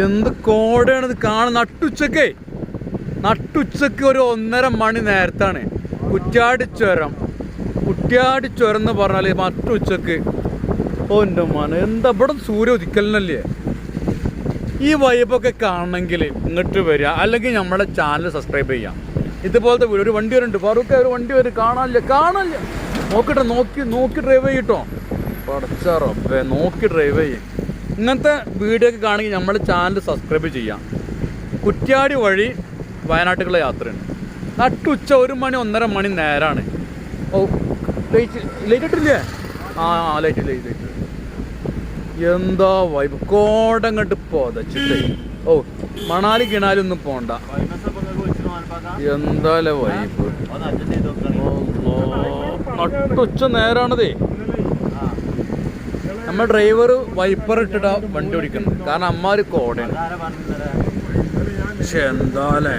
എന്ത് കോടയാണിത് കാണുന്ന. നട്ടുച്ചക്ക് ഒരു 1:30 മണി നേരത്താണ് കുറ്റ്യാടി ചുരം എന്ന് പറഞ്ഞാൽ നട്ടുച്ചക്ക്. ഓ എൻ്റെ മന, എന്താ ഇവിടെ സൂര്യ ഉദിക്കലിനല്ലേ. ഈ വൈബൊക്കെ കാണണമെങ്കിൽ ഇങ്ങോട്ട് വരിക, അല്ലെങ്കിൽ നമ്മുടെ ചാനൽ സബ്സ്ക്രൈബ് ചെയ്യാം. ഇതുപോലത്തെ ഒരു വണ്ടി വരുന്നുണ്ട്, ഫാറൂഖ് ഒരു വണ്ടി വരും, കാണാനില്ല. നോക്കി ഡ്രൈവ് ചെയ്യട്ടോ, പടച്ചാറേ, നോക്കി ഡ്രൈവ് ചെയ്യും. ഇങ്ങനത്തെ വീഡിയോ ഒക്കെ കാണുമെങ്കിൽ നമ്മുടെ ചാനൽ സബ്സ്ക്രൈബ് ചെയ്യാം. കുറ്റ്യാടി വഴി വയനാട്ടിലുള്ള യാത്രയാണ്. നട്ടുച്ച 1 മണി 1:30 മണി നേരമാണ്. ഓ ലൈറ്റ് ഇട്ടില്ലേ? ലൈറ്റ് എന്താ വൈബ്. കോടങ്ങട്ട് പോതച്ചിട്ട്. ഓ മണാലി കിണാലൊന്നും പോണ്ട. എന്താല്ലേ വൈബ്. നട്ടുച്ച നേരാണതേ. നമ്മൾ ഡ്രൈവർ വൈപ്പർ ഇട്ടിട്ടാ വണ്ടി ഓടിക്കുന്നത്, കാരണം അമ്മാര് കോടയാണ്. പക്ഷെ എന്താലേ